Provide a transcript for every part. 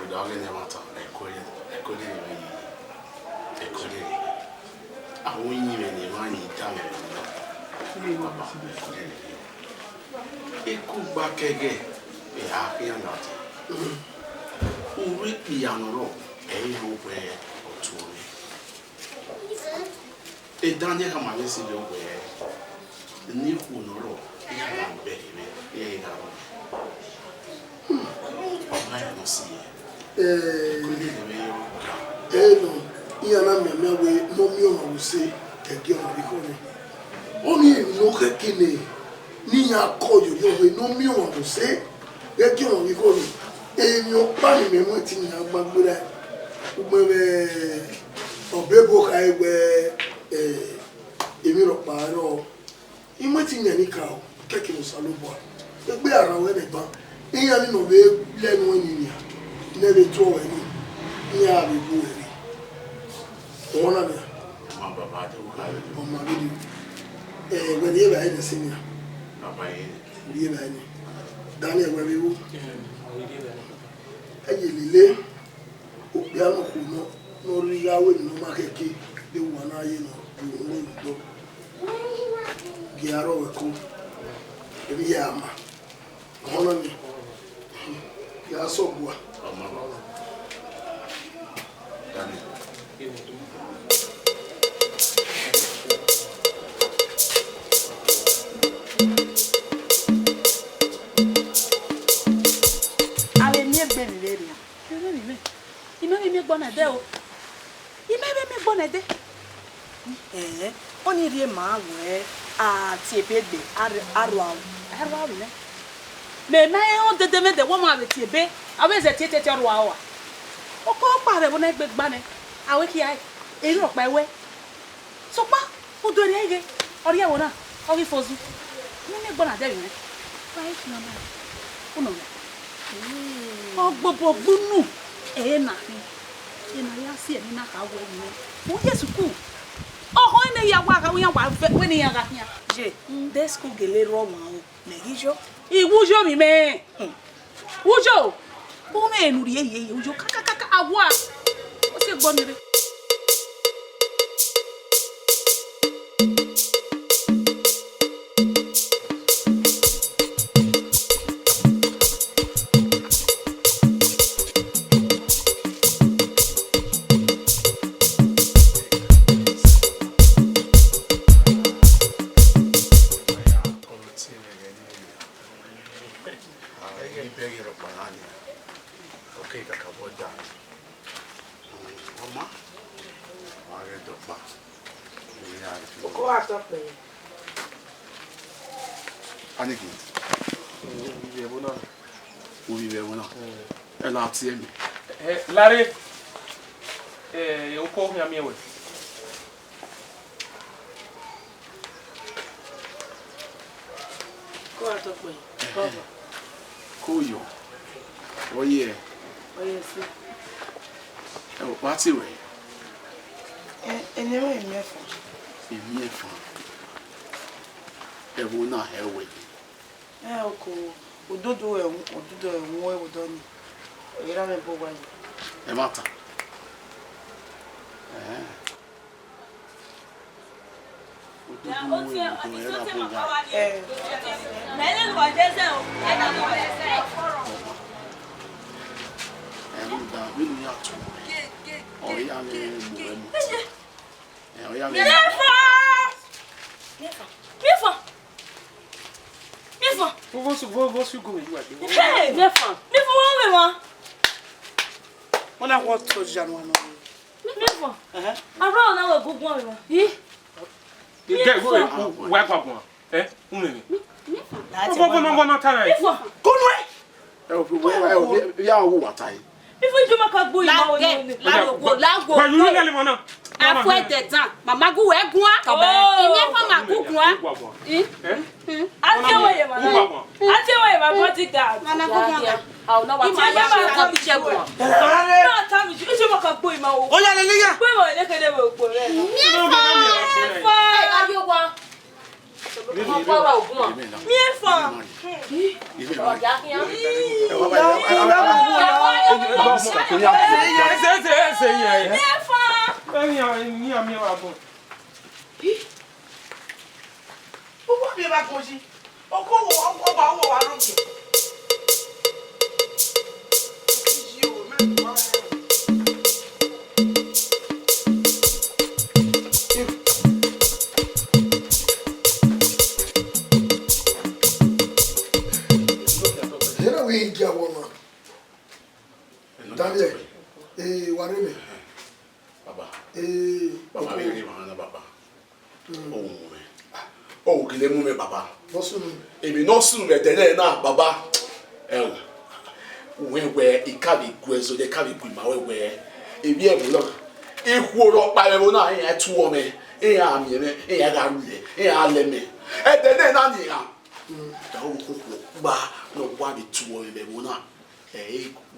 Udale ne mata ekole awon yin me ni ma ni ta me papa eku gba kege e ha pe na ta uri piano e yo pe otu mi e daniel kama le si lo pe ni ku no ro ya na be me e ga ro no si no iyana memewe no mi o ma se ege o bi ko ni oni no kekene ni ya ko yo we no mi o ma se ege o bi ko ni emi o pa mi memo ti ni agbagbura ugbe obebo ka egbe emi ro pa ro imo ti ni ani ka o keke mo salobo egbe ara we ne ba iyani no be lenu ni ni nebe to we ni ni abi bu we ona me ma baba de o ka o ma bi we ni ba ina senior baba ye ni ba ni Daniel we bi wo aye lile o bi amo ko no ri yawe no ma keke de wo na aye no bi wo ni do giaro we ko ebi ya ma ona me ya so bua Daniel Oni rie ma we a ti ebegbe aru ne me on de wo ma be ti ebe awe ze ti aru awa o ko pa re bo na egbe gba ne awe ki ai eri opa ewe so pa o do re ege ori e wo na o ki fozu ni me gbo na de yen right na na uno me o gbobo gbunu e na ya si e ni na ka wo ni o yesu ku oh ine ya wa ka wi yan wa we ni yan ga yan je desku gele ro ma o me gijo iwujo mi me wujo o me nu ri eye wujo kaka awa o se gbo ni re Larry, eu corro a minha hoje. Quarto foi. Prova. Koyo. Oye. Oye si. What's it way? Enyewe emefa. Emefa. Ewo na hewe. Oko ododo enwo ewodo ni. Era me bo wa. E mata. Vou go you are. Hey, nefa. Nefa wa me wa. Ona what to janu no. Nefa. Abro na we gugun we wa. Get go work up one. Umeme. Nefa. No time. Nefa. Konwe. Ya wo watai. Nefa juma ka gbo ima wo ni. Lago. But you really want to. Afwe detan. Mama gu we gun a. Nefa ma gugun a. Atewe ma bodyguard. Mama gugun a. Aw na wa ta ko bi chegun. No ta mi ju mo ka gbo ima wo. O ya le liya. Gbo mo le kede mo gbo re. Nefa. Ayo wa. Mo pa wa ogun a. Nefa. sika ko nya se nya Nefa. Ni a mi wa bo. O wa bi ba ko ji. O ko wo ba wo wa ro ki. Ji o me ma. Hera we ingia wona. Daniel. Wareme. Baba. Baba we ri ma na baba. O mu me. O gele mu me baba. Bosunu. Èmi no sunu me tele na baba. We ikabi gwezo de kabi gwi ma we. Ebi e mu lo. Ihu ro pa me na e tu o me. E ya mi me, e ya ga rule, e ya le me. E tele na ni ha. Da o ko gba no wa bi tu o me mo na.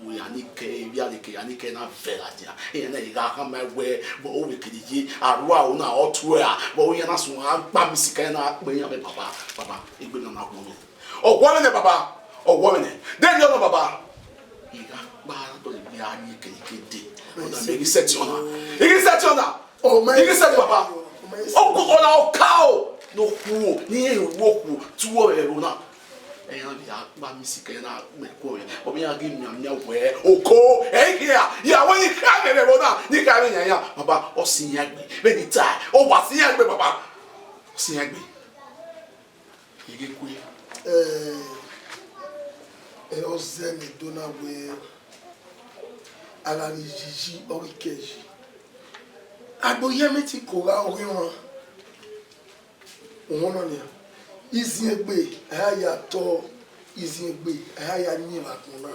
We anike bi anike anike na vela dia e na iga ha ma we bo o we kidiji arua o na otu a bo o na so agba misika na pe ya me baba egbe na na gbo o gwo me baba o gwo me den yo no baba iga ba to le bi anike ikede o na me set you na igi set you na Oh my. igi set baba o ko na o kao no ku ni e wo ku tuwo e ro na ba misika na me ko ye o ya gi nya we oko here ya when you come me na ni ka me nya baba o sin ya gbe be ni tai o wa sin ya gbe baba o sin ya gbe ige ku o zeme dona we ala ni jiji orikeji agbo yemi ti ko ra ori won no ni Izingbe aya to izingbe aya ni makuna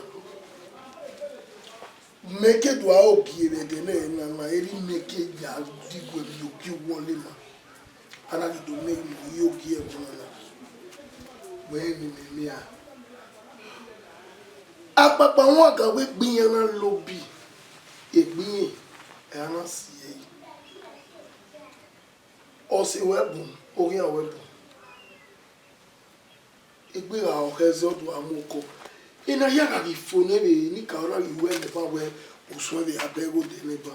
meke do a ogiere de na na eri meke ya digwe yoki wole ma ana di do me yoki e wona we ni a apapa won kan we gbiyan na lobi egbiyin e ana si e o se webun ori an webun Egbera ohezo do amoko ina ya na ifone be ni ka ora iwe ne ba we uso be abego de ne ba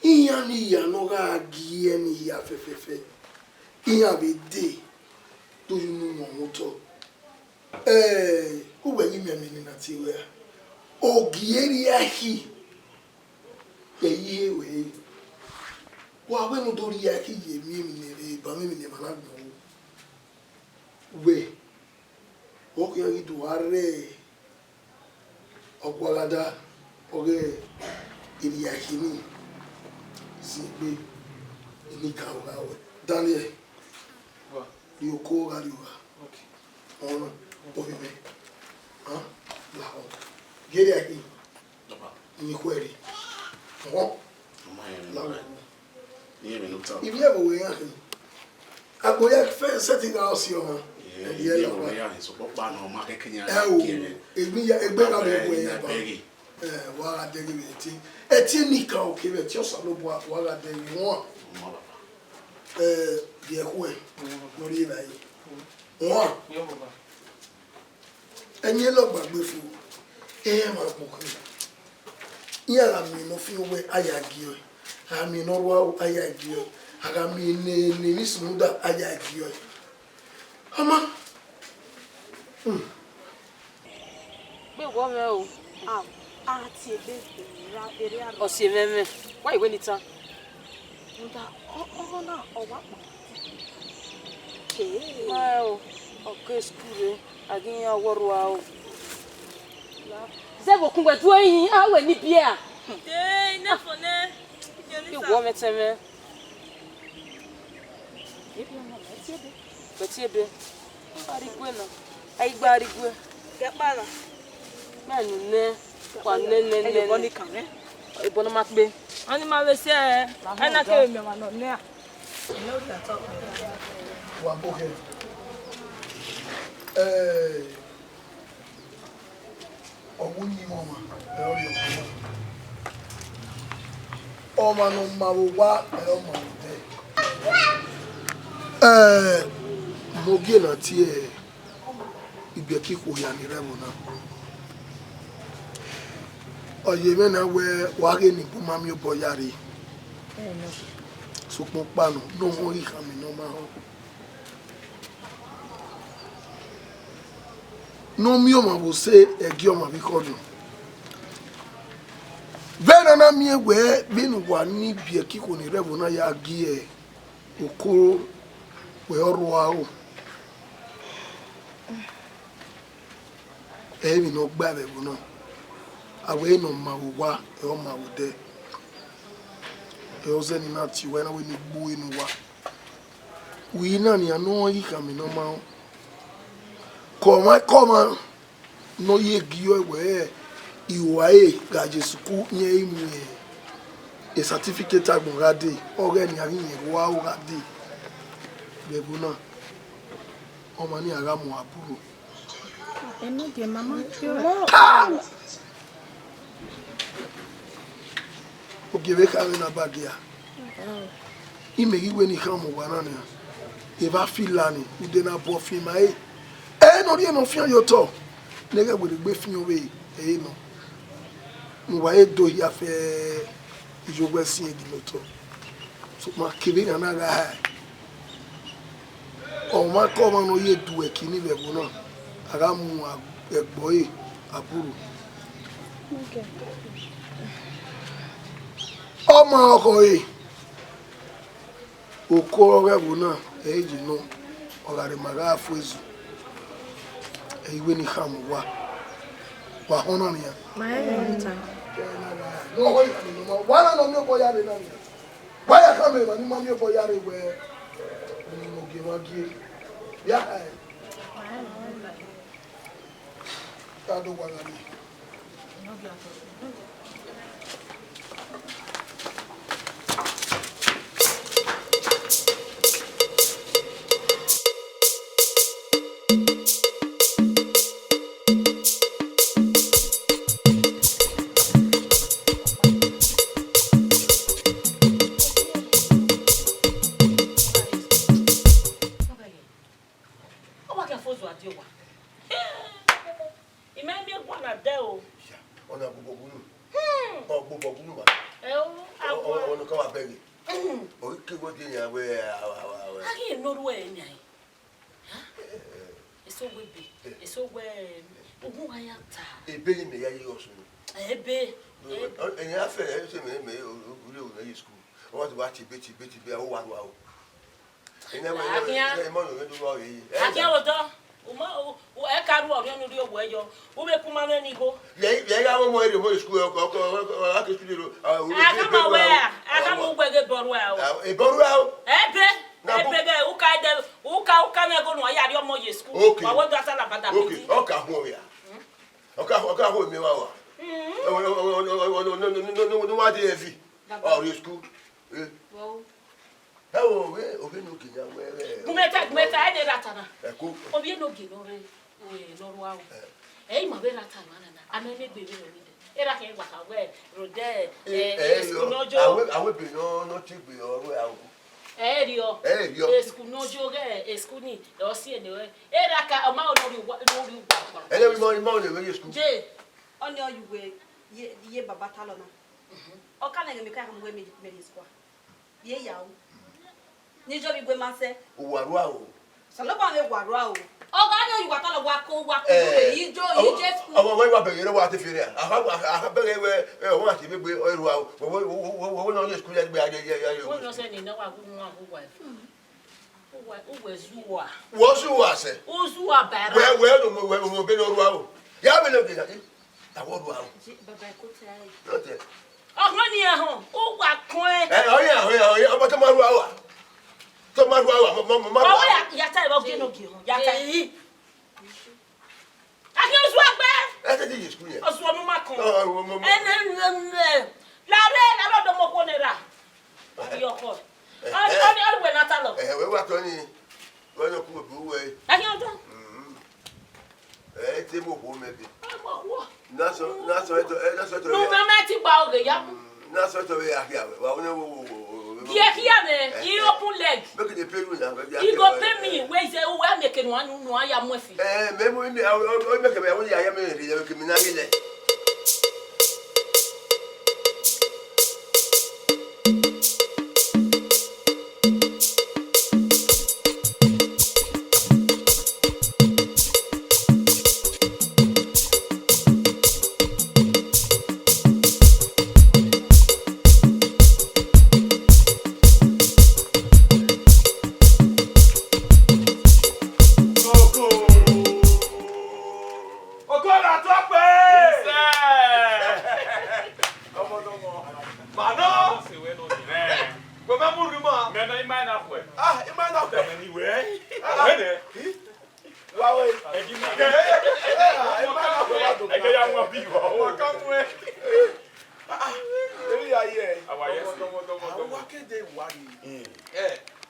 iya ni ya no ga gie ni ya fefefe iya be de to yunu mo moto ku we ni me na ti we o gieri ahi eyi we wa we no do ri ahi ye mi ne ba mi ne ma na we oke yi duare ogwalada oge iriakini zigbe ni kawa Daniel yoko gariwa ona obibe la ho gere aki ni kweri ho la ni me no ta ibi abo we yan agoya fe setting house yo yeah so papa no ma ke kenya egbe na bo ya ba wa ga de eti ni ka o ke be ti o so lo bo wa ga de won die ku e mo ri ba yi won Yo baba. enye lo gbagbe fu ma po ko iya la mi no fi we aya gi o ami no wa aya gi o aga mi ni smuda aya gi o Ama. Be wo me o. Ti ebe ra ere ara. O si meme. Why we nita? Nda o na o wa pa. Ma o. O ke school agin ya woru a o. Ze bo kun we du yin a we ni bia. Na for ne. Be wo me teme. Ebi mo na ti ebe. Beti ebe. Arigwe na. Ai gba arigwe. Ke pa na. Ma nu ne. Kwa ne. E bo ni kan e. E bo na ma gbe. Ani ma we se e. Na ke me ma no ne a. No ta talk. Wa boke. Ogun ni mama. Ori o ma no ma wo wa o ma de. Mo gbe na ti igbe kiko ya ni remo na. Oye me na we wa ge ni bu mami obo yare. So pon pa no mo ri kan mi no ma ho. No mi o ma wo se egi o ma bi ko do. Bena na mi we bi nu wa ni bi e ki ko ni revo na ya gi e okoro we oru a o. E mi no gba be bu no. Awe no ma wo wa e o ma wo de. E o ze ni na ti we na we ni gbo inu wa. We na ni anu yi ka mi no ma o. Come no ye giyo we iwae gaje suku nye imu e certificate agbon rade ore ni ari yen wa o rade bebu na o ma ni ara mu aburo Eno de mama tio. o gebe ka na bagia imegi we ni kan mu wa na ni e va filani u de na bo fi ma e no ri no fian yo to nega we gbe fian we e no mo wa e do ya fe ijogbe sin edi no to so ma kebe na na ga o ma ko ma no ye du e kini be bo na ara mu egbo e aburu Okay. o ma ko e o ko re bo na e ji no o ga re ma ga fu ezu iwe ni khamu wa hono ni ya Maeta. no wa ni no wa na no boya re na ni wa ya kame ba ni ma mi boya re we ni mo ge wa ge ya ta do wa ni Ebe me ya yi osun. Ebe. Eni afe e se me uri o na school. O wa ti wa ti be o wa o. Eni e mo no do wa yi. Akia odo. O e ka ru ori onu ri owo ejo. O be kuma na ni go. Ye ya mo ere mo school o ake school ro. Aka ma we aka mo gbege boru a o. E boru a o. Ebe. Ebe be u ka de u ka na go no ya ri omo ye school. Wa wo do asala bada bi. Okay, o ka ho ya. Oka ho mi wa wa. No wa dey heavy. Oh, you school. Wow. How we no kinya we. Gumeta e de ratana. Eko. Obi no gi no re no ro awo. E ma be ratana na. Amene gbe be ni de. Era ke gba ka we rode eskunojo. Awe be no ti gbe oru awo. Erio. Eskunojo ge eskuni. O si ene we. Era ka o ma o no ri. Ele we mo le we school. Je. On your you way ye baba talona. O ka na me ka mo we me school. Ye yawo. Ni jo bi gbe ma se. O wa ru awo. So lo ba me gwa ru awo. O ga na you wa talo wa ko yi jo school. O mo wa be yere wa te fere. Aha be we o wa ti be gbe o ru awo. Wo no le school ya gbe ya. Wo no se ni na wa gu nwa gu wa. Uwe zuwa. Wo zuwa se. Uzuwa bara. We no mo be no ru awo. Ya be no ke ya. Awo ru awo. Baba ko ti ai. No te. Ọ̀gbọ́n ni ẹ̀hàn, ó wà kan ẹ́. Ọ̀yẹ́, ọmọ tó máa rú àwà. Tó máa rú àwà, máa rú àwà. Ọwọ́ yàtá ìbọn gínú gìrùn, yàtá yìí. Akí oṣù àgbẹ̀. Ẹ tẹ́tí yìí sukùl yẹn. Oṣù ọmọ máa kàn. Láàárẹ̀ ọ̀dọ́mọkọ ni rà. Ọ̀yọ́ ọkọ. Ọ̀dùwẹ̀ náà ta lọ. Ẹ̀wẹ̀ wà tó ní wọ́n yóò kú òbí wẹ̀. Akí ọjọ́. Ẹ ti mú òkú mẹ́bi. Naso eto. Nu mama ti gba oge ya. Naso eto we ahia we. Wa wo. Here me, he open leg. Make the pay you na. He go pay me. Where is we make no anu no aya mo fi. Me mo mi o make me ya me ri ya make me na ile. wari.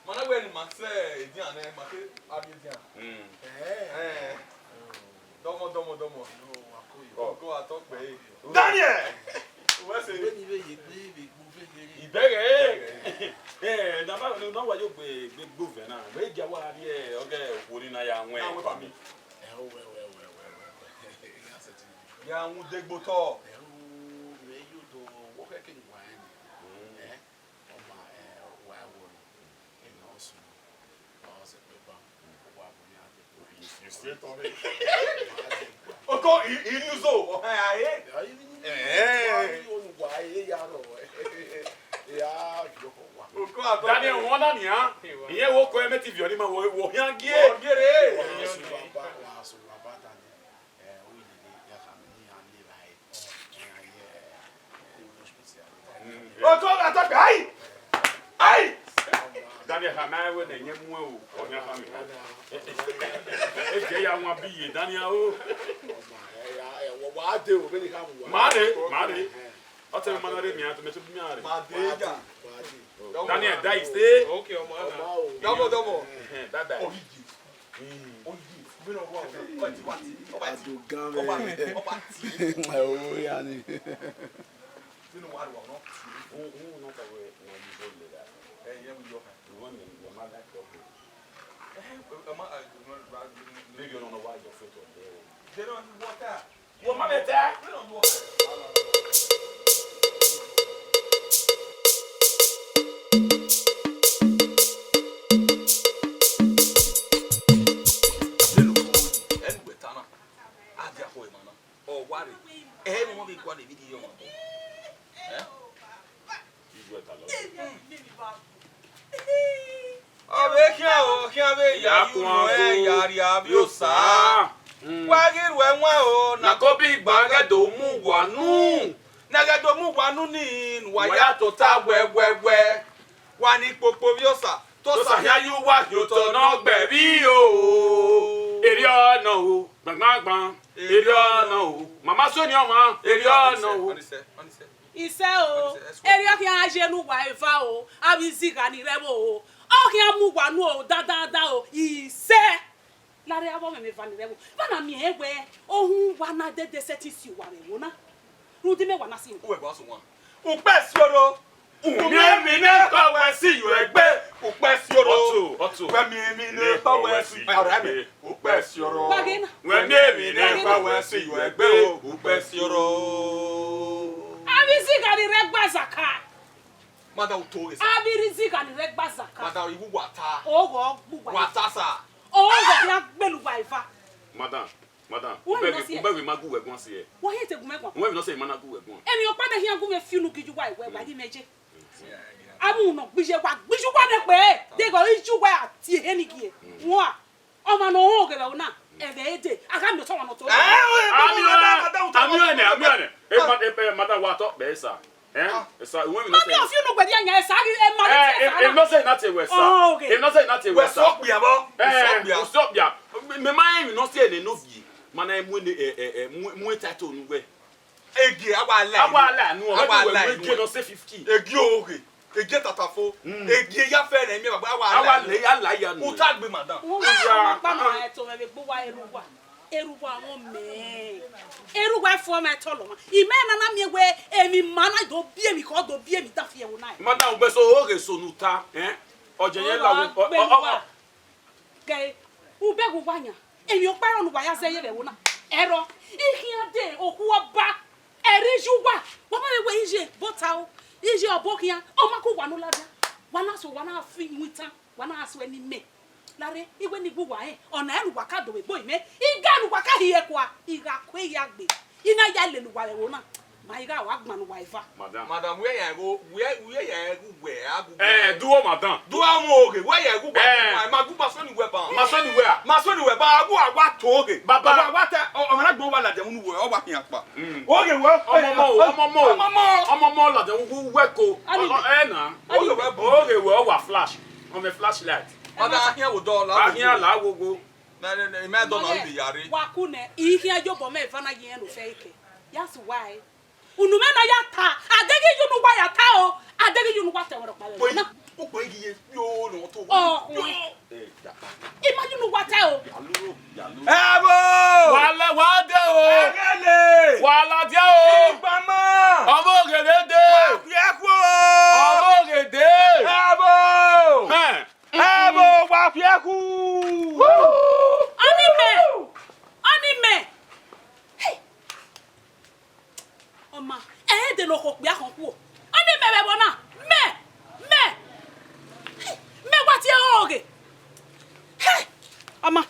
Mana when ma say Diana ma ke Abidjan. Domo. No, akoyo. Go atok be. Daniel. What's it? When you be moving. Ibere. Na ma no wa yo gbe gbe na. We ja wa ri oge wori na ya nwe pa mi. Well. Ya un degbo to. Me you do what can wine. On my wire in also. Also paper. You still on me. Oko inuzo. Daniel wona ni ha. Iye wo ko emeti viori ma wo hian gie. Oko atok ai. Daniel ha na we na nyemu o. Onya ha mi. E je ya nwa biye Daniel o. Mare. Ote me manare mi ato me to mi are. Madeja. Daniel dai stay. Okay, o ma. Domo. Dada. Bino wa. Adu game. Oh yani. Bino wa no. No ta we na mi zo le da. Yeah, we go. You want me your mother to go. Maybe you don't know why your foot on there. They don't do water. Your mother there? They don't do water. Nakobi gbagedo mu wanu ni waya to ta wewewe Wani popo viosa. to sa ya yu wa yo to no gbe bi o eri ona o gbangban eri ona o mama so ni o ma eri ona o Ise o, eri oki ajenu wa ifa o, abizi ga ni rebo o. Oki amu wanu o da o. Ise lare abo me fa ni rebo. Bana mi egbe ohun wana dede setisi wa re wona. Rudi me wana sin. Uwe gba so wan. Upe sioro. mi ne ko we si yu egbe Upe sioro. Otu Mi ne pa we si. Ara mi. Upe sioro. Bagina. we mi ne Pa we si yu egbe o. Upe sioro. Abizi ga ni regba zaka. Mada utore sa. Abirizi ga ni regba zaka. Mada iwu wata. Ogo gbuwa. Wata sa. Ogo ya gbelu wa ifa. madam Wọ́n ube lọ sí ẹ. ube we magu we gon se e Wo he te gumegwa. we no say mana gu we gon Emi o pada hian gume fiunu giju wa iwe wa di meje. Amu no gbije wa ne pe. De go iju wa ati he ni gie. Won a. O ma no ho ge be na. Ebe ede. Aka mi so wa no to. Amione e madam wa to be sa esa we no Mami say o fiunu gbe di anya esa e ma ni e no say na te we sa Oh, okay. e no say na te we We sa so bia bo. stop bia me mind no say ne no vie mana mu mu title nu we Egi agba anu o we no say 50 Egi oge. Egi tatafo. Egi ya fe na mi agba awa le ya la ya nu Utagbe madam. Won ma pa na e to me gbo wa eru wa won me. Eru wa fo me to lo ma. Ime na mi egwe emi mana do bi emi ko do bi emi da fi e wo na. madam ube so o re so nuta oje yen la Ke ube go wanya. Emi o paro nu wa ya se ye be wo na. Ero ihian de oku oba eriju wa. Wo ma we ije bota o. Ije obokian o ma ko wa no lada. Wana so wana fi nwita. Wana aso eni me. Lare igwe ni gbu wa ona eru wa ka do we gbo ime. Iga nu wa ka hiye kwa. Iga kwe ya gbe. Ina ya le lu wa le wo na. Ma iga wa gba nu wa ifa. Madam we ya go we ya go we agu. duo madam Do am oge we ya go ba. Ma gu ba so ni we ba. ma so ni we a Ma so ni we ba agu agwa to oge. Baba. Agwa ta o mara gbo wa la de mu we o ba hian pa. Oge we ọmọ la de wu we ko na oge we o wa flash on the flashlight Madam hian wo do la. ahia la gogo Na me do na bi yare. Wa ku ne ihia jobo me fa na ye no fe ike. That's why. Unu me na ya ta. Adegi yunu wa ya ta o. Adegi yunu wa te woro pa. O ko iye yo no to. Oh. Imagine what tell. Ebo! Wala wa de o. Agele. Wala dia o. Igbama. Omo ogede. Wa Omo ogede. Ebo! Ebo wa fiaku. Anime. Hey. Oma, de lo ko bia kan ku o. Anime be bona. Me. Hey. Me what you oge? Hey. Oma.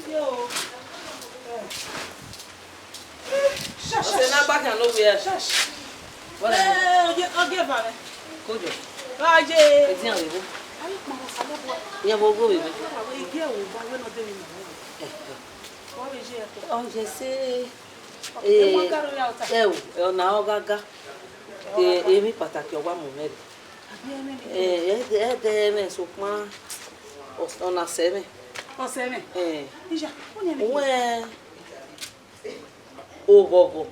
Yo. Shush. Na back and over here. Shush. What? Oge vale. Kojo. Aje. Etian wewo. Ayi pa sale bo. Iya bogo we. Awo ige o ba we no de mi. What is here? Oh, je sais. Na ogaga. Emi pàtàkì owa mo mere. Me so pon ona seme. O seme. Ija, ogogo.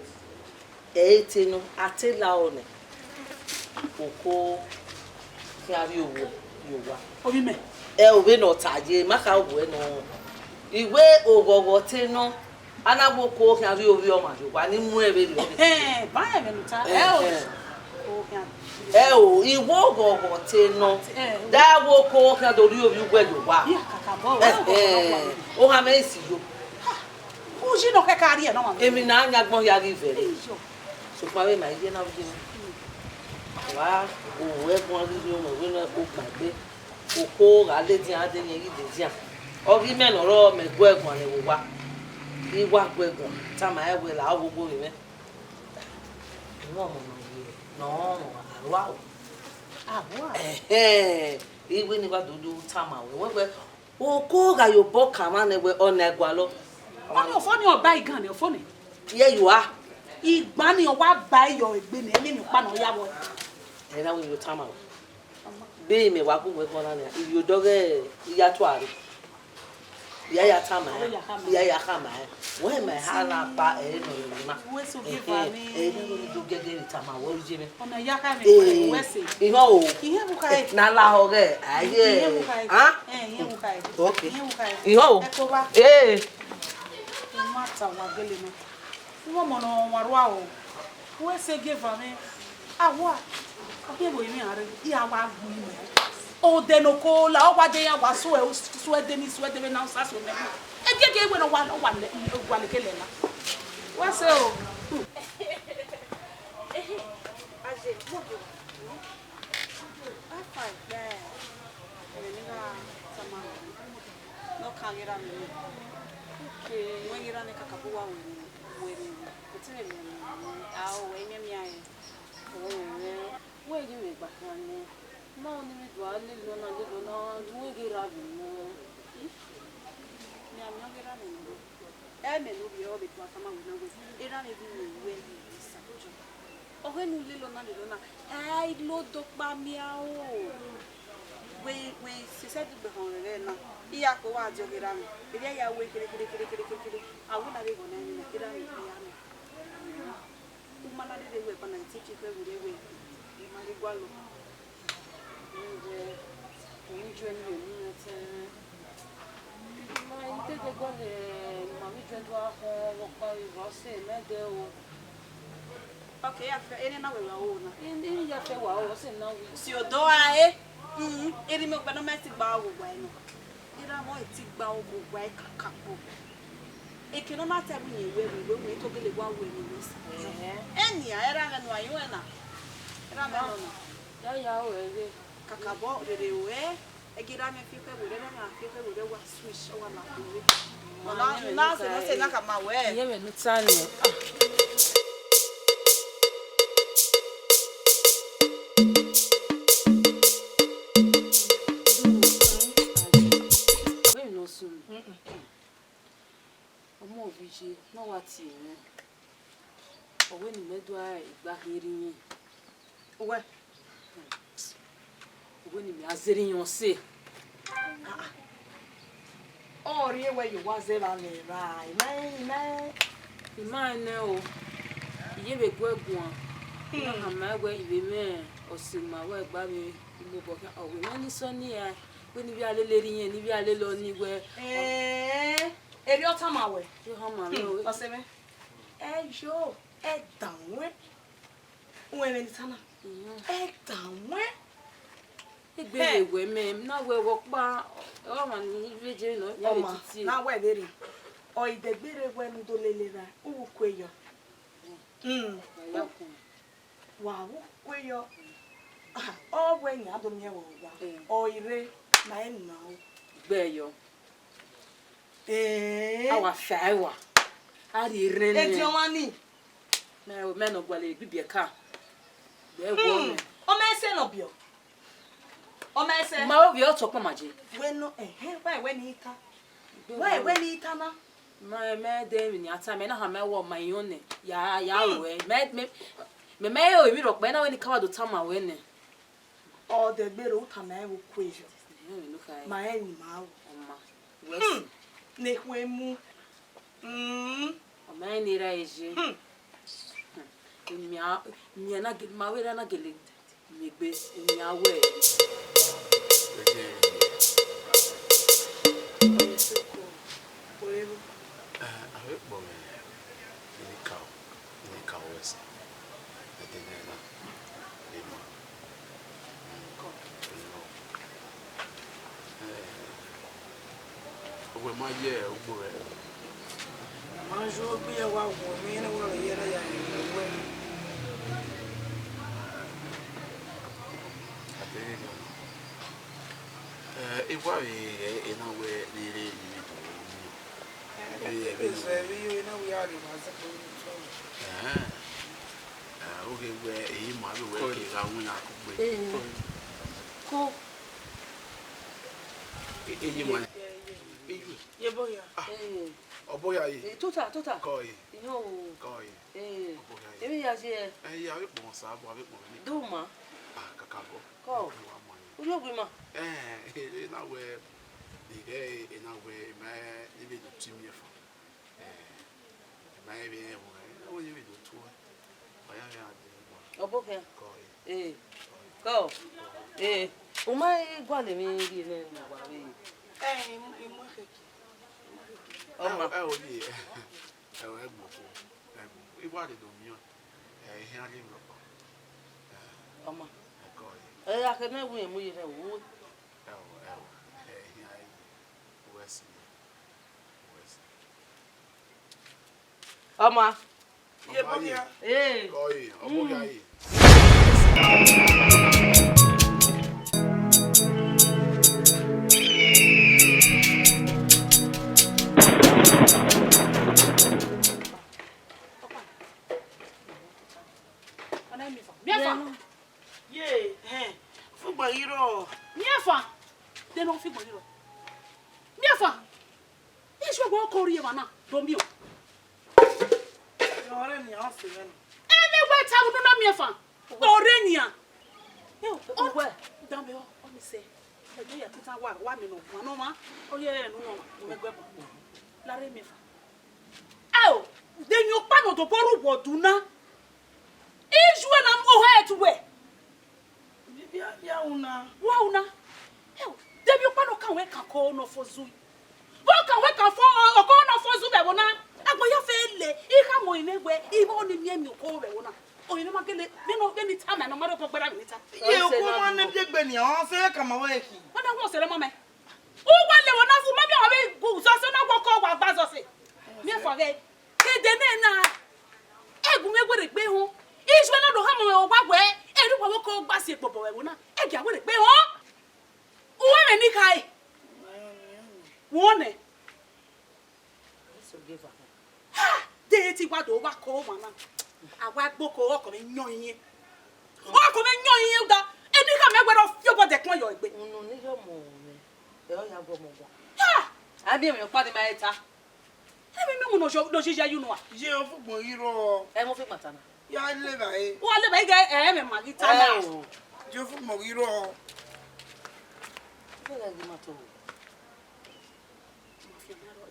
Tinu atela one. Oko ki ari owo yowa. Obi me. Obi no taje maka owo no. Iwe ogogo tinu anagbo ki ari obi o ma yowa ni mu ebe ri. Ba e me nuta. Iwo ogogo tinu dawo ko ki adori obi gwe yowa. Ya kakabo. O ha me si yo. Uji no kekari e no ma. Emi na anya gbon ya ri vere. So pa we ma ide na obi ni. Wa o egbon ri o mo we na o gbagbe. Oko ga le din ade yen yi de dia. Ogi me no ro me gbo egbon ni wo wa. Iwa gbo egbon ta ma ewe la o gbogbo mi me. No mo no ye. No, arwa. Arwa. Iwe ni wa dudu ta ma we. Oko ga yo bo kama ne we ona egwa lo. Oni ofo ni oba igan ni ofo ni. Here you are. Igba ni o wa ba iyo egbe ni emi ni pa na ya wo. Era we yo ta ma. Be me wa ku we gona ni. Iyo doge iya to are. Ya ya ta ma. Ya ya ka ma. We me ha na pa no ni ma. We so give ani. Ni do gege ta ma wo je me. Ona ya ka me we se. Iho o. Ihe bu kai. Na la ho ge. Aye. Ha? Ihe bu kai. Okay. Ihe bu kai. Iho o. Ekoba. Mata wa gele me. Wo mo no warwa o. We se give ani. Awa. Oke bo imi are. Iya wa gbu ime. O de no ko la o wa de ya wa so e de me na sa so me. E gege we no wa le kele na. Wa se o. Aje, mo do. Afa gbe. Ni na sama. No kangira mi. Okay, when you run a kakabuwa when it's in our way, maybe I where you make back one. No, you do a little, do we get up? I'm not running. I may not be all it was among numbers. It only when you subject. Oh, when you little Nana, I load up by meow. We said behind the iya ko wa jogira mi ile ya we kire awuna le gona ni kira ni ya mi umana de we bana tiki pe we mali gwalo ni je ni te ma inte de gole mami je doa ho ko ro se me de o okay ya fe ene na we wa o na ene ya fe wa o se na we si o do a eri me gba no ma ti gba wo gba eno ira mo ti gba o go gba kakapo e ke no na ta bu ni we to gele gwa we ni ni eni a era ga no ayo na era me no ya o ere kakabo rere we e gira me fi pe we re na fi pe we wa switch o wa na we na se na kama we ye me no tani no what you or when you made back here in when you are sitting on say oh, here where you was there on the right, man. Imane o. Iye gwe gwan. Na hama gwe ibe me osima we gba mi mo bo ka o we ni so ni ya. We ni bi aleleri yen ni bi alelo ni gwe. Eri ota mawe. Yo hama me o. Oseme. Yo, danwe. Uwe ni sana. Danwe. Egbe we me na we wo pa o ma ni veje no ya titi. Na we deri. O idegbere we ndo lelera. Uwu kweyo. Wa wu kweyo. O we nya do mi wo wa. O ire na en na o. Gbeyo. Awa faiwa. Ari rene. Edi omani. Me no gwale bibie ka. Be go me. O me se no bio. O me se. Ma obi o to pon maje. We no why we ni ita. Why we ni ita na? Me de ni ata me na ha me wo my own ya we. Me o mi ro pe na we ni ka do tama we ne. O de gbere uta na e wo kwejo. Ma eni ma wo. Oma. Wesi. Ne kwemu. O me ni ra eje. Mi na ma we na gele mi gbe mi awe. Ma ye ugbo e Ma jo bi e wa wo mi na wo ye ra ya we. Iwa e na we ni re ni E se vi na we are ma se ko so. Oge we e ma be we ke ga wu na ko gbe. Ko E ma Ye boya. Oboya yi. Tota. Ko yi. Yo. Ko yi. Oboya yi. Ebi ya je. Ya we pon sa bo we pon ni. Do ma. Kaka bo. Ko. Uri ogwi ma. Na we ni ge na we ma ni be do timi fa. Ma e be wo ye be do tu. Oya ya de. Oboke. Ko yi. Ko. O ma gwa le mi ri ne wa we. Mo keke. Oma. O ni e gbo ko. Iwa de do mi o. Ihe ali ro. Oma. Ko yi. Ya ke na wu emu ye wo. Oma. Ye boya. Ko yi. Oboya yi. Ye, fugba iro. Miafa. De no fi gboniro. Miafa. Isu gbo ko ri e na do mi o. Ore ni o se ven. Ebe gbe ta bu na miafa. Ore ni a. O we. Dan be o mi se. E je ya kita wa mi no wa no ma. O ye no mo me gbe. La re miafa. Ao, de nyo pa no to poru boduna. Isu na mo ha etuwe. Ya una. Wa una. Debi o pa no kan we kan ko no fozu. Bo kan we kan fo o ko no fozu be wona. Agbo ya fe le I ka mo inegwe ibo ni mi emi ko be wona. O yin ma gele mi no gele ta me no ma do gbara mi ta. Ye ko ma ne bi gbe ni o se ka ma wa eki. Wona wo se le mo me. O wa le wona fu ma bi o be gu so se na gbo ko wa gba so se. Mi fo ge. Ke de ne na. Egun me gbere gbe ho. Isu na do ha mo o gba gwe. E du po ko gba se popo we wona. E ja gbere gbe ho. Uwe me ni kai. Wone. So give her. De ti wa do wa ko ma na. Awa gboko oko mi yan yin. Oko mi yan yin ga. Eni ka me gbero fi obo de pon yo igbe. Unu ni yo mo me. E o ya go mo gwa. Ha! Abi mi pa de ma eta. Emi mi mu no sise you know. Ye o fugbo iro. E mo fi patana. Ya le ba e. Wa le ba ge me ma gi ta na. Je fugbo iro. Ke la gi ma to.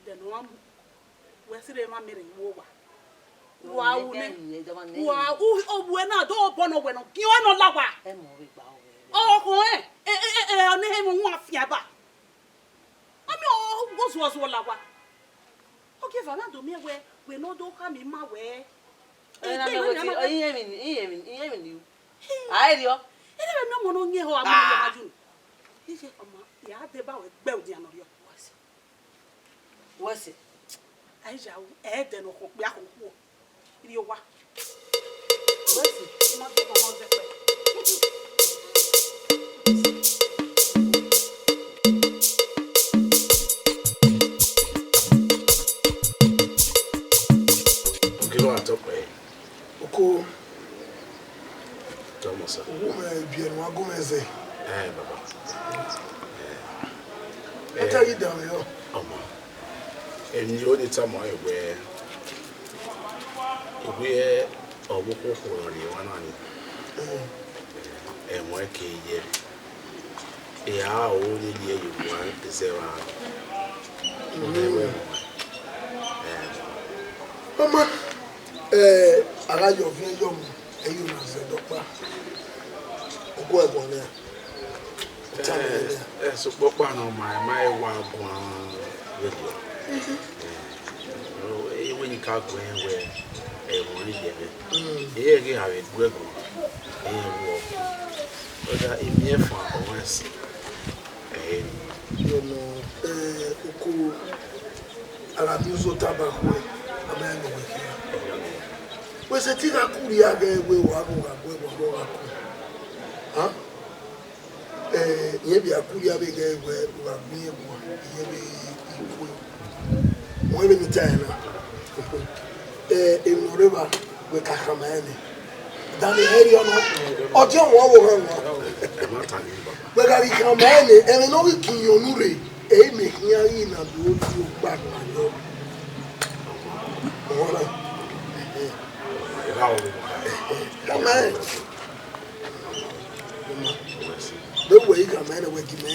De no am we sire ma mere wo wa. Wow, wow, oh, when I don't want to win, you are not lava. Oh, I name one fiaba. I mean, oh, what was lava? Okay, Fernando, me where we no do come in my way. And I mean, you. I do. I don't know near how I do. He said, yeah, the bow with Belgian of your voice. Was it? I shall add the no black hole. You what? Was it? Not the way. Oko Thomas. Bien wa go meze. Baba. I tell you down here. Omo. And you only time we oboko ko ri wana ni. Enwe ke ye. Ya o ni die you want to say wa. Mama ara yo fi yo mu eyu na se dopa. Ogo egbon le. So popa no my wa gwan radio. When you can't go anywhere, one here again have a good walk. But if you're far west, you know, Oku Arabiso Tabaco, a man over here. Was a Tika Kuria we were huh? Maybe a Kuria gave where we are near one. Maybe China. In river with Kakamani. Down the area, or John Wawa. But I come and I know we can you make me in and do you back my dog. Come on. The way you come in with me.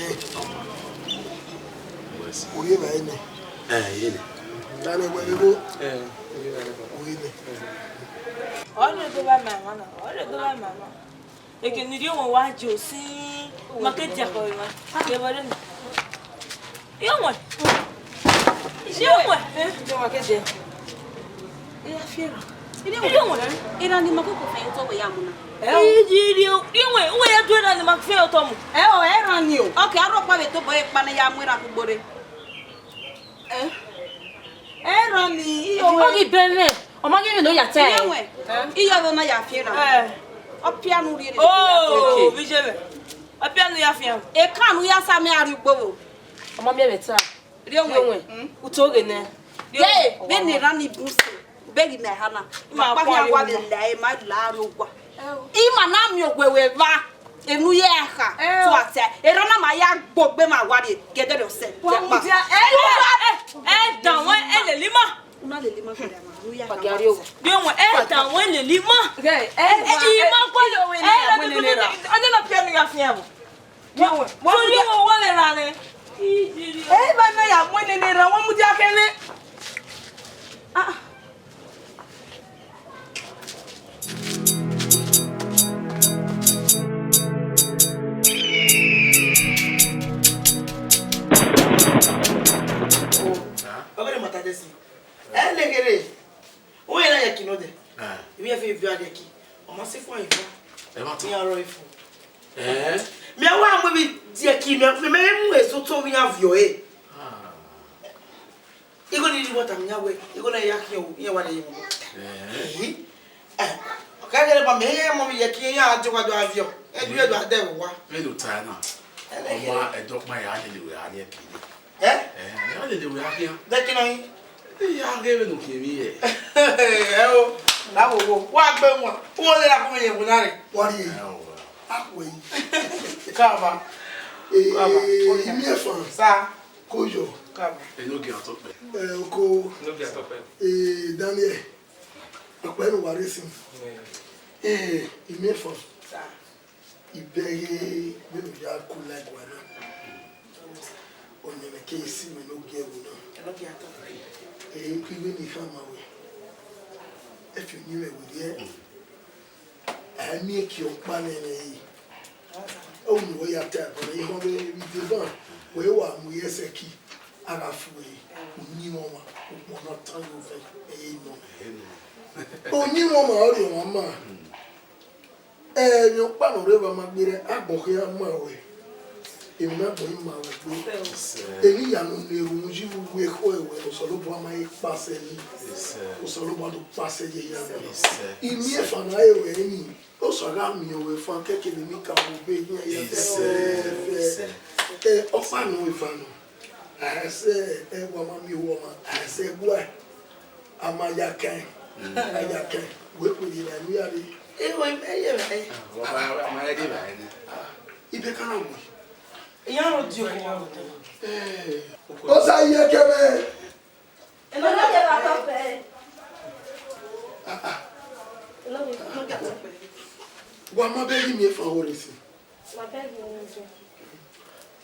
We have any. Danny, where you go? All the mama, all the mama. You can do what you see. Market Jacob. You want? You market there. You want? In an Imaco faint over Yamuna. You were doing an Macfeo Tom. Oh, I ran you. Okay, I don't want to buy Panayamura body. Erani, Ogi bene. O ma gave no ya te. Iyo do na ya fiera. O piano ri. Oh, bijebe. O piano ya fiera. E kanu ya sa me arugbo. O ma me beta. Ri onwe. Utoge ne. Ye, be ni rani busu. Be gi na hana. Ma pa ya wa be lai ma la rugwa. Ima na mi ogwewe va. Enu ye ha. So ate. E rana ma ya gbogbe ma wa de gede do se. Dan wọn le lima. Una le lima fere ma. Nuya. Pagari o. Bi wọn dan wọn le lima. Ima kwa lo we ni. Ade na pia ni afia mo. Bi wọn. Wọ́n ni wọ́n le ra ni. Ba na ya mo ni ra wọ́n mu di akene. Ah. Legere. O era yaki no de. Mi e fe bia de ki. O ma se fun ifa. E ma to. Mi aro ifu. Mi awa mo bi de ki me mu eso to mi avio e. Igo ni di bota mi awe. Igo na yaki o, ye wa de yi mo. O ka gele ba me mo bi yaki ya ajwa do avio. E du edu ade wo wa. Me do ta na. O ma e dok ma ya le we ani e pi. Ya le we aki. De ki no yi. Ya gave no kimi e. Oh, na wo wa gbe won. Wo le la ko me yen na re. Wa ri. Awe. Kaba. Mi e fun. Sa. Kojo. Kaba. E no ge atop pe. Oko. No get up. Daniel. Ape no wa resin. Mi e fun. Sa. Ibere me no ya ku like wa na. O me ke si me no ge wo no. E no ge atop. Even if I'm away, if you knew it with you. I make your plan in a way I tell you, but you done. We were we as a key, and I feel new mama will not tell you. Oh, new mama, your pan river might be a book here, my way. If not going my way, any young you will wait so look my passage, so look to passage. In near fan, I will also around me with fun taking the make up of baby. Often with fun. I say, woman, I say, boy, I'm a yakin. I yakin. Wait with you, and we are the. If you can't wait. Young do. What's I hear, Kevin? And I don't get out of bed. What my baby me for what is it? My bed won't do.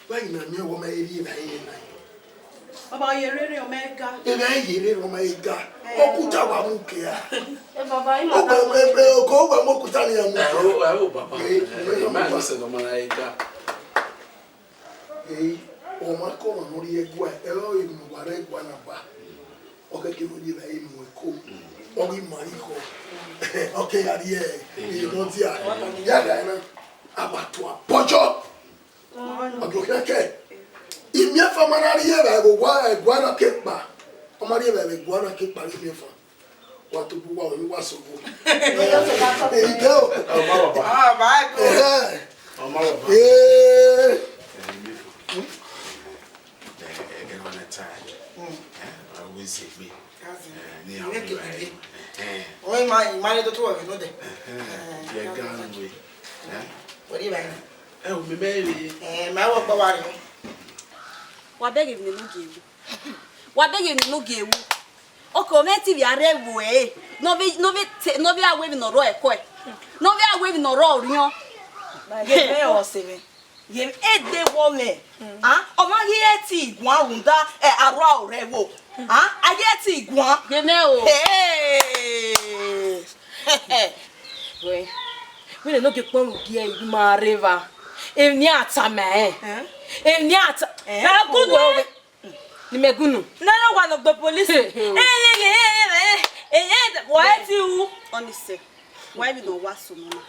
Why you know what my idea? About your radio Omega. And I hear it on my God. Oh, put out a mook here. Papa, I'm Oh, go over Mokutania. I hope Papa. I said, my God. Eh, oh, my call on Moria Gua, hello, you know what I want about. Okay, give me the name with cool. Oh, in my equal. Okay, at the end, you don't hear. Yeah, about to a poncho. Okay. If me for man here, I go why guana cake bar. Omari be guana cake bar me for. What to do what you was so good. There you go. Ah, bye. Yeah. Oi, my married the two of you, no day. What do you mean? Oh, me baby. My work about it. What begging the Nugi? What begging the Nugi? O commenti vi arrewe. No be away no roe koi. No be away no roe rion. Ye o sebe. Ye de woman. Ah, o ma ye ti gwan runda e arwa o rewo. Ah, aye ti gwan. Ye me o. Hey. We. We no get pon gi e ma river. E ni ata me. E ni ata. Na gunu. Ni me gunu. Na no one of the police. Why do you Honestly, why we don't want so mama?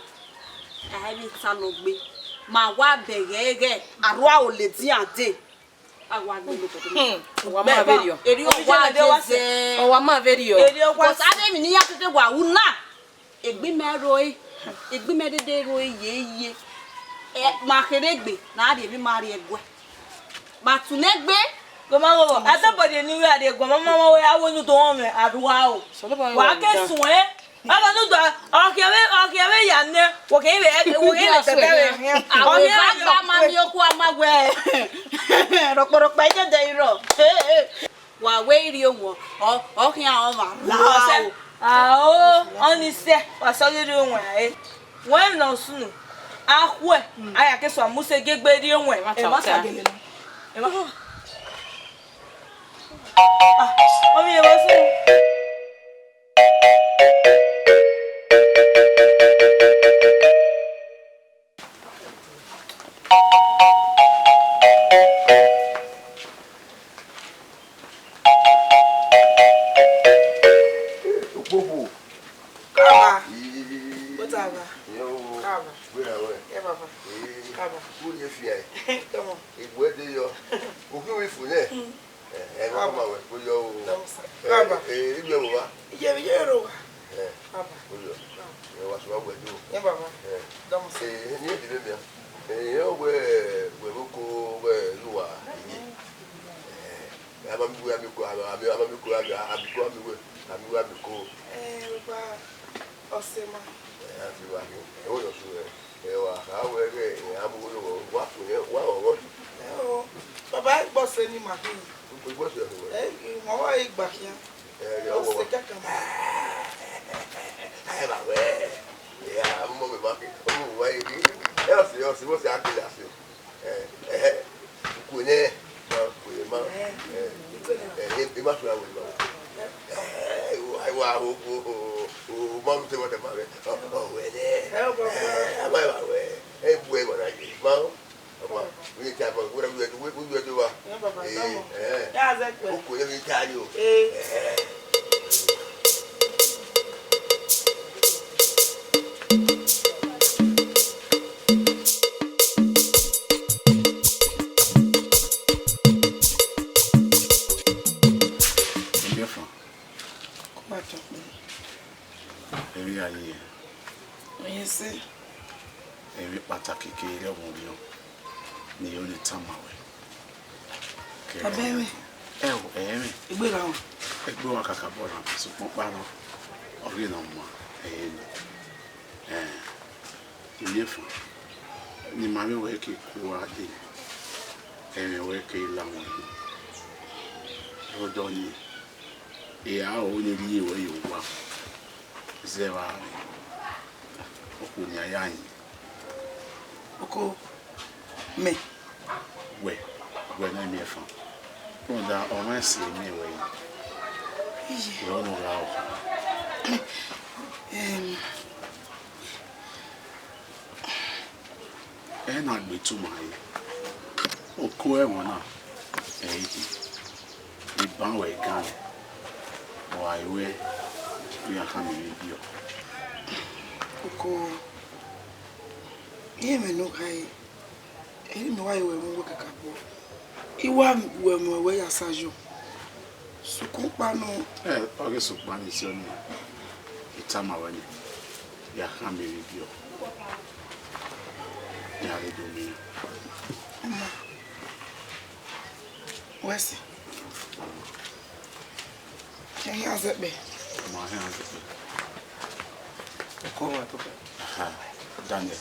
I haven't seen me. Ma wa begege arwa o le di ade. Awa ni lo ko. Wa ma video. Eri o wa je. O wa ma video. Because ade mi ni ya tete wa wu na. Egbi me roi. Egbi me dede roi ye. Ma keregbe na ade mi ma ri egwe. Ma tunegbe Goma atabode ni we ade goma mama we awonu to won me aduwa o. Wa ke sun e. Aba nu do okiawe ya ne. Wo ke be tete. Oni agba ma mi oku amagwe. Roporopa ije de iro. Wa we ri ohun o kin awon ma. La o oni se wa so ri ohun e. When no sunu. Ahwe aya ke so amuse gegbe ri ohun e ma sagele no. E ma Omi e wasu. Bobo. Kaba. Botaba. Yo. Kaba. Where are Yeah, Papa. Kaba. Who you fear? Come on. It where they yo. Who we for there? Eh, come on, we yo. Kaba. You know what? Yeah, ro. Kaba. You was what we do. Yeah, Papa. Come on. You did it. You where we go where you are. I'm Baba boss any ma hin. Mo wa igba kian. O se kaka ma. I am aware. Yeah, I'm moving back. Oh, why? Else, what's the actual issue? Kune, ma, he must have with Wow, mom, say what about it? Oh, we can't whatever we do. Every pataki kere wonyo ni yoni tamawe. Abemi. Igbe la won. Egbe wa kaka bo na so pon paro. Ori na mo ni fun. Ni ma me we ke ku ade. We ke la won. Odo ni. A o ni ri we yo wa. Zeba. Okunya yan. Oko me we na me fa o da o ma si me we yo no ga o na gbe tu mai oko e won na iban we gan o ai we ya ka mi bi o oko ye me no kai eni me wa ye we mo kaka bo iwa we mo we ya sajo sukun pa no oge sukun ni si oni itama wani ya ka mi bi o ya le do mi wesi ya zebe ma ha zebe ko wa to Daniel.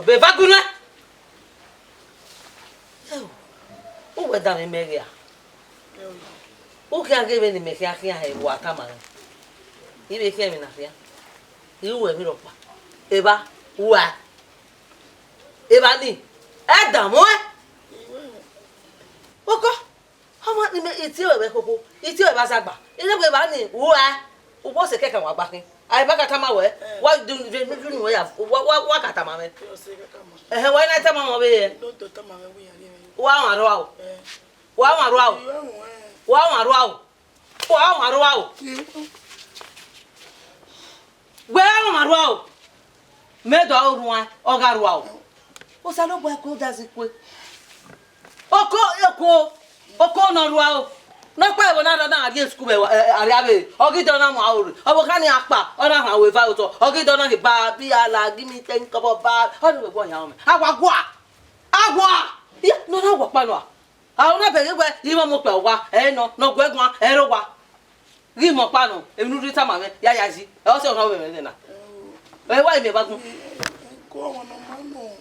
Be vaguna. O we da me meria. O que age be ni me kia kia he wa ta ma. Ni be kia me na fia. Ni we mi ro pa. Eba wa. Eba ni. E da mo e. Oko. Omo ni me iti o be koko. Iti o ba sagba. Ile be ba ni wa. O bo se keke wa gba kin. Ai baka tama we wa do ni we ya wa ka tama me wa na tama mo be no to tama me we ya wa ro awo wa ro awo wa ro awo wa ro awo we wa ro awo me do ru wa o ga ro awo o sa lo bo ko da si pe oko no ro awo no pa e na na ari school be ari abe ogido na mo awuru obo kan ni apa ona han we fa to ogido na ba bi ala give me 10 cup of ba o do gbo yan o me agwa ya no na gwa pa no a ona be gbe yi mo pe wa no gwe gwan ro wa ri mo pa no enu ri ta ma me ya si e o se o we me na e wa me ba gun ko won no ma no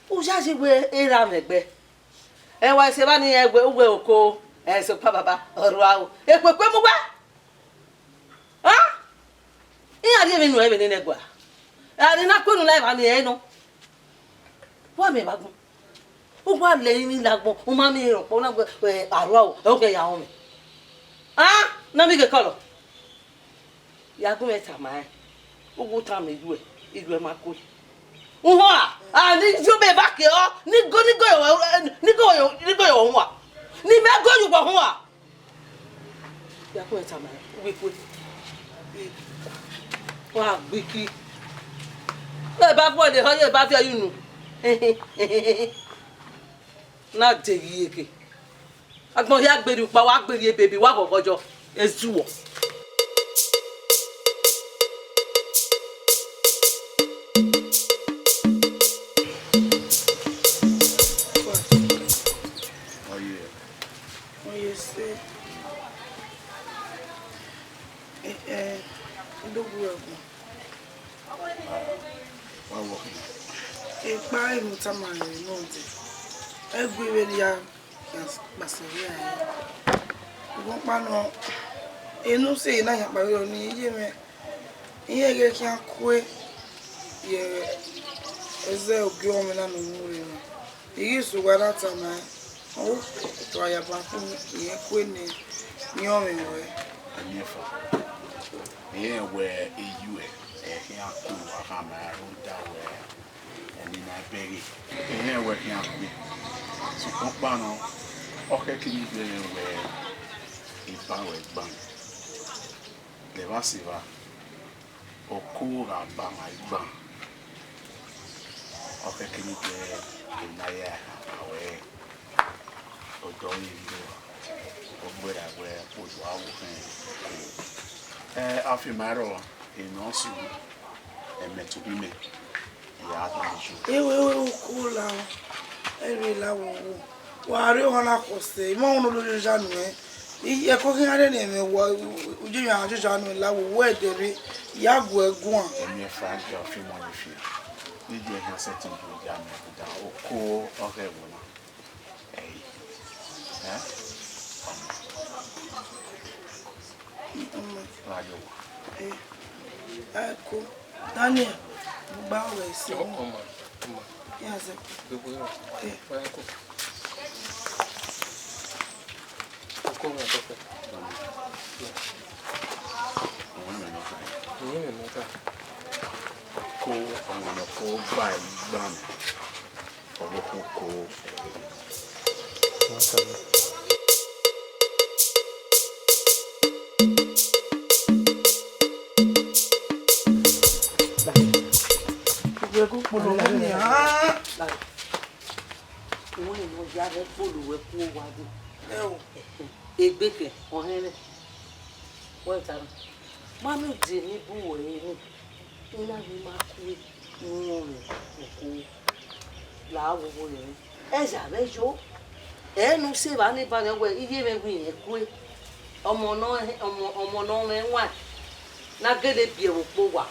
o ja se we era me gbe e wa se ba ni egbe ugwe oko so pa baba oru awo epepe mu gba iya ri mi nu e mi ni negwa ari na kwenu live ami e no wa me bagun o wa le ni lagbon o ma mi ro po na gbe aru awo o ke ya won mi na mi ke kolo ya gun e ta ma e o go ta mi ju e ma ko ni jo be ba ke o ni go yo wa ni me go you go ho a ya ko eta ma we ko wa biki e ba po de ho ye ba fi ayunu na de yi eke Agbon ya gberi pa wa gberi baby wa gogojo. Ezuwo. Enu say na ya pare ni iye me iye ge ki akwe ye eze ogi o me na no muri no igi su gwa na tama o to ya ba ku ye kwe ni o me we Aniefa. Ye we eyu e aku akama ruda we eni na begi. Ye we ki aku. So kompa no o ke kini be we ipa we bang. Le va si va. O kura ba ma igba. O ke kini be na ya awe. O do ni ndo. O gbera we o do awo kan. Afimaro enosu emetubime ya adiju. Ewe kula. Eri la wo. Wa ri ona kose. Mo no lo janu e ko kin are ni me wo uju yan aju janu la wo we dere ya go egun an. Emi fa jo fi mo ni fi. Ni je han setting do ja me da o ko ore wo na. Radio. Eko Daniel gba we si. Yes. Egbeke ohere wetara manu je ni buwo ni ina bi ma ku nwo ko la wo wo ni eja bejo enu se ba ni ba ni we iye me gbe yen ku ọmọ no me wa na gele bi ewo po wa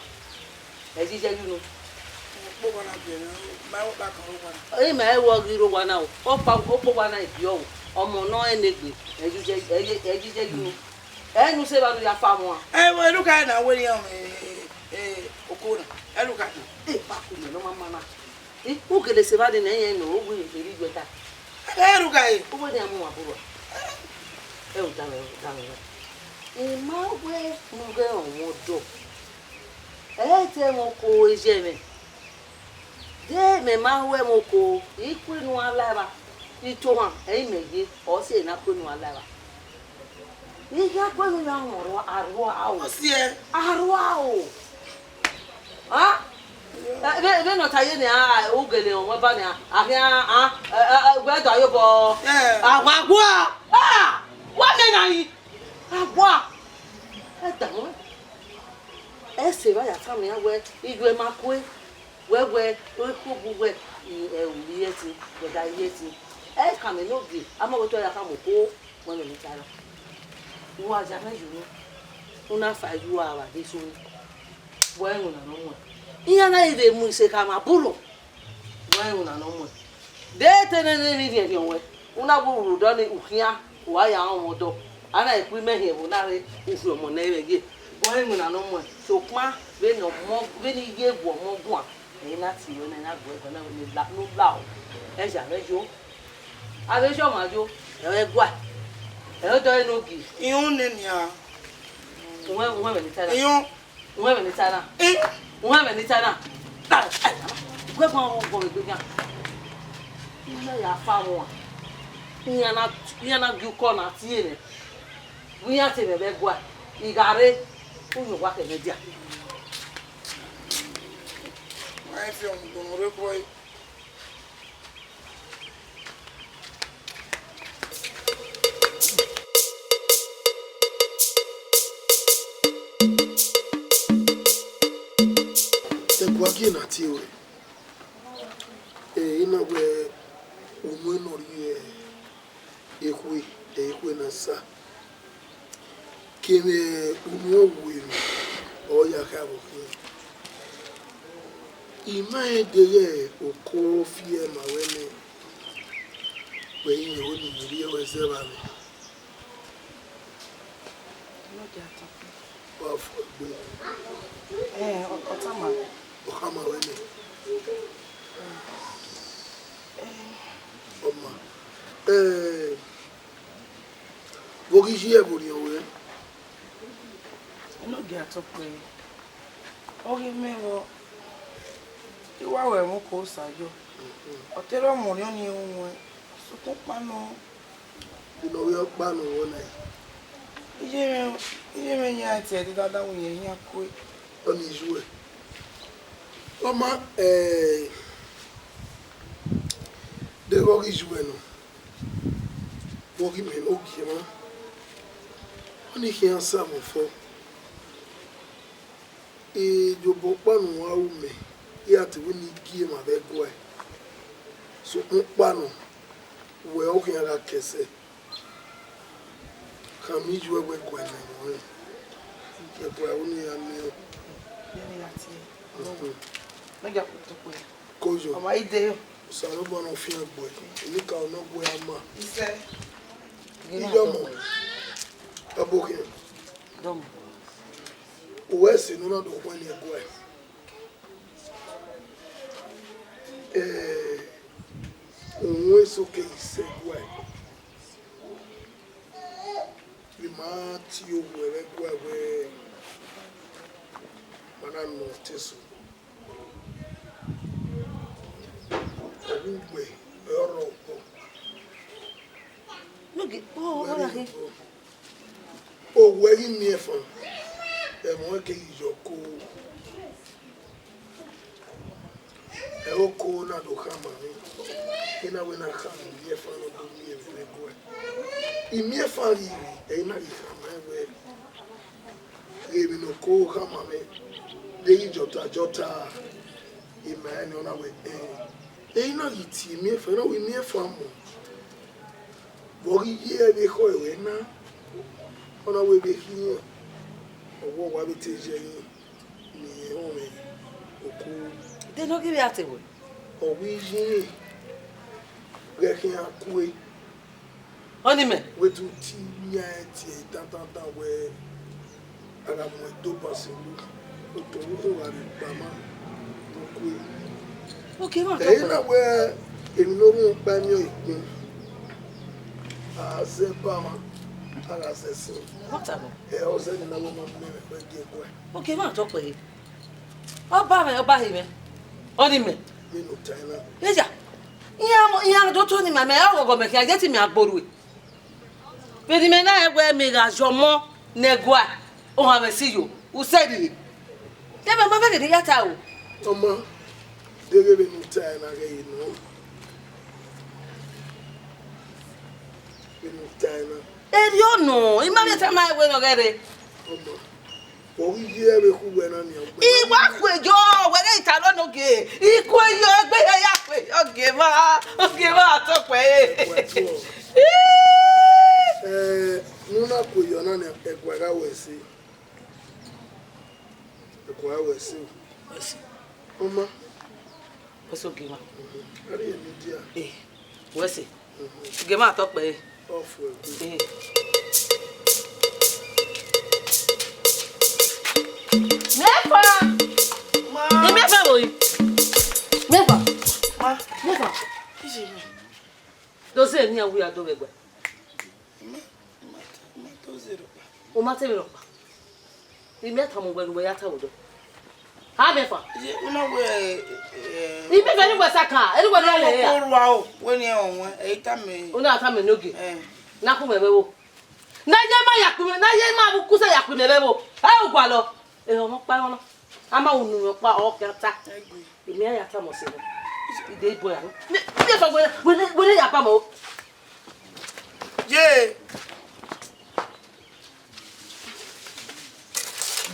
eji je yunu Po wa na bi ma wo ba kan wa e ma e wo giro wa na o pa o po wa na ibi o ọmọ no enegbe eji je yunu enu se ba ya fa mo we look at na we yan okona e look at pa ku me no mama na o gele se ba de na yen no o wi eri gweta look at o bo de amu aburo e o ta me e ma we mo ge won do e te mo ko eje me de me ma we mo ko iku nu alaba ito han e meje o se na ko nu alaba ni ga ko nu ya horo arwa o si e arwa o ha be no taye ni o gele won ba ni ahia gbe do ayo bo agwa wa me na yi agwa e ta mo e se ba ya fam ya we ijo e ma ko wewe o ko buwe uri eti goda yeti e ka me no bi ama to ya ka mo ko mo le tara wo aja na yu una fa yu awa de so wo en na no mo iya na ide mu se ka ma bulo wo en na no mo de te ne ni ri ri onwe una bu do ni ukia wa ya won do ana ipu mehe bu na re ufu omo na ere ge wo en na no mo so pa be no mo be ni ye bu omo gun a e láti yo na gbo e na ni la no bla o e ja mejo abejo majo e gwa e do enogi ihun ne ni a wọ́n me ni tara ihun wọ́n me ni tara wọ́n me ni tara ta gbe gbon go gbe gan ina ya fa won iya na gi ko na ti ere buya te be gwa igare uyo wa ke media I feel I'm going to magi na tiwe ina we umwenori ekwe na sa keme umwe oya ka bo ima edeye oko fie ma wene we yin o ni muri we se ba mi wa fo gbe otama wene Oma Bogiji ebori owe no get to play. Ogi mewo iwa we mu ko sajo. Otero mo yo ni onwe. Suku pano. Ino we pano wona. Iye me nya ti e dada wo ye nya ko. Oni juwe. Oma de Bogi juwe no. Bogi me no kima. Oni kian sa mo fo. Jobo panu wa ume ya te woni gie ma be go so panu we o kian la kese kami juwe we go na mo e po awuni ya mi o Mega to ko kojo ama ide so ro bo no fi agbo ni ka o no go ama ise ijomo aboke Dom. Uwesi nuna do kwani egwe unwe soke isegwe bima ti o were gwe mana no teso ogwe oro po Look, ora he. o weri mi efon mo ke yoko oko na do kama ni ina we na kama mi efon no do mi efego imi efon ri na ri kama we emi no ko kama me de jota ima ni ona we ina yiti mi efon no we mi efon mo bori ye be ko we na ona we be hiyo owo wa bi teje ni o me oku They no give it away. o wi yin ge kin akue Oni me. we tu ti nya ti tan we ara mo do passe lu o to o wa ni pama oku Okay, ma. e na we emi no run pa mi o ipin a se pama ara se so What about? o se ni na wo mo me pe ge ko Okay, ma talk with. Oba he. Oni me. mi no China Eja. Iya do to ni ma me ogogo me kan je ti mi agboru e. Pedi me na egwe mi ga jomo negwa. O ha me si yo. U said it. Dem ma be de yata o. Oma dege be no China ge you know be no China Eri ono, ima be ta ma egwe no gere. Oma o wi ye be ku we na ni o Iwa kwejo, were italo no ge. Ikweyo egbe ya kwe. Oge ma to pe. nuna ko yo na ni egwara wesi egwara wesi Oma Oso ge ma. ari emi dia Wese. Ge ma to pe. off we Mefa. ma Ni mefa boy. Mefa. ma Mefa. ise me Do se ni awu ya do begbe. ma to zero O ma te mi ro pa. Ni meta mo gbe ya ta wodo. Ha mefa. ise una we Ni mefa ni gbe saka. Eri gbe le ya. ko wa o we ni onwe e ta me O na ta me noge. Na ku me bewo. Na ye ma ya ku me, na ye ma bu ku se ya ku me bewo. A o gwa lo. E o mo pa won. A ma unu yo pa o kan ta. Emi ya ta mo se. Ide ibo ya. Ni so gbe ya pa mo. je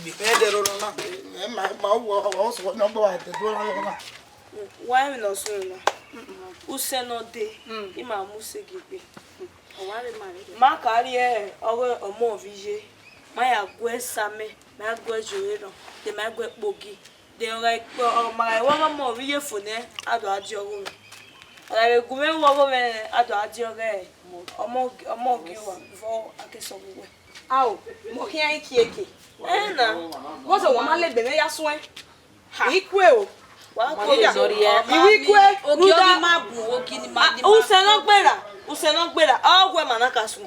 bi pe de ro na ma wo so no bo ate do la lo na. Why me no so na? Use no de. Ima mu se gbe. Ma carry e owo omo vije. Ma ya gwe same, ma gwe joero, de ma gwe pogi. De like ma wa mo vije fune ado aji owo. Ala gume wo me ado aji oge. Omo gi wa before akeso gwe. Aw, mo hia ikieke. Na. Wo so wo ma le be me ya so e. Ikwe o. Wa ko sori e. Iwikwe, Ogi ma bu, ogi ni ma di ma. Use no gbera. Ogwe manaka sun.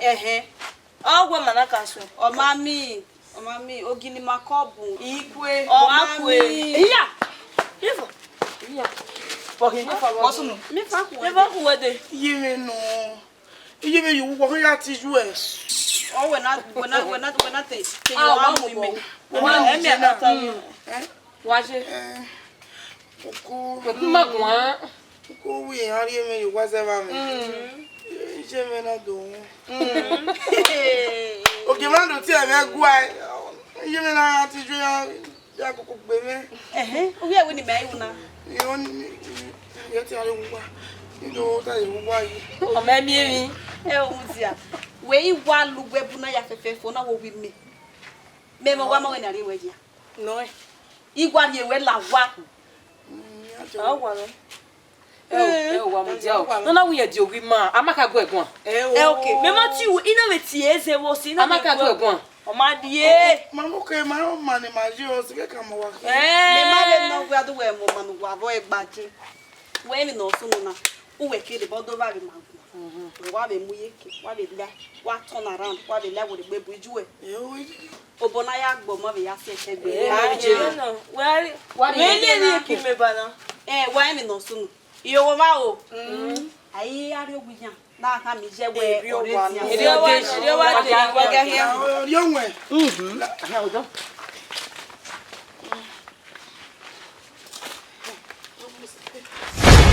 Ogwe manaka sun. O mami, ogi ni ma ko bu. Ikwe, O akwe. Iya. Ifo. Iya. Poki wo so no. Mi fa ku. Ifo ku wede. Yime no. Yime yu wo ya ti ju e. O we na te. Ke yo wa mu me. Wa emi ata mi. Wa je. Oku. Magwa. Oku wi ari me yu wa se ba mi. Je me na do. Oki ma do ti e me gua. Yime na ti ju ya ko gbe me. O wi e we ni me ayu na. Yo ni yo ti ari wa. Yo ta yi wa yi. O me mi mi. E o nzia. We wa lugwe bu na ya fefefo na wo wi me. Me mo wa ma we na ri we ya. No e. Igwa ni we la wa. Agwa no. Wa mu dia o. No na we ye di owi ma. Amaka go egun. Okay. Me ma ti wo ina me ti eze wo si na. Amaka go egun. O ma die. Mama ke ma ma ni ma ji o se ke ka mo wa. Me ma le no gwa do we mo ma no gwa vo e gbaji. We mi no so no na. U we ke de bodo va be ma. Wa be mu yeke, wa be la, wa turn around, wa be la wo de gbebu iju e. Obona ya gbo mo be ya se ke be. No. We ni ki me bana. Wa mi no so no. Iyo wo ma o. Ayi ari ogunya. Na ka mi je we ore ti. Eri wa de wa ga hia. Yo nwe. Ha o do.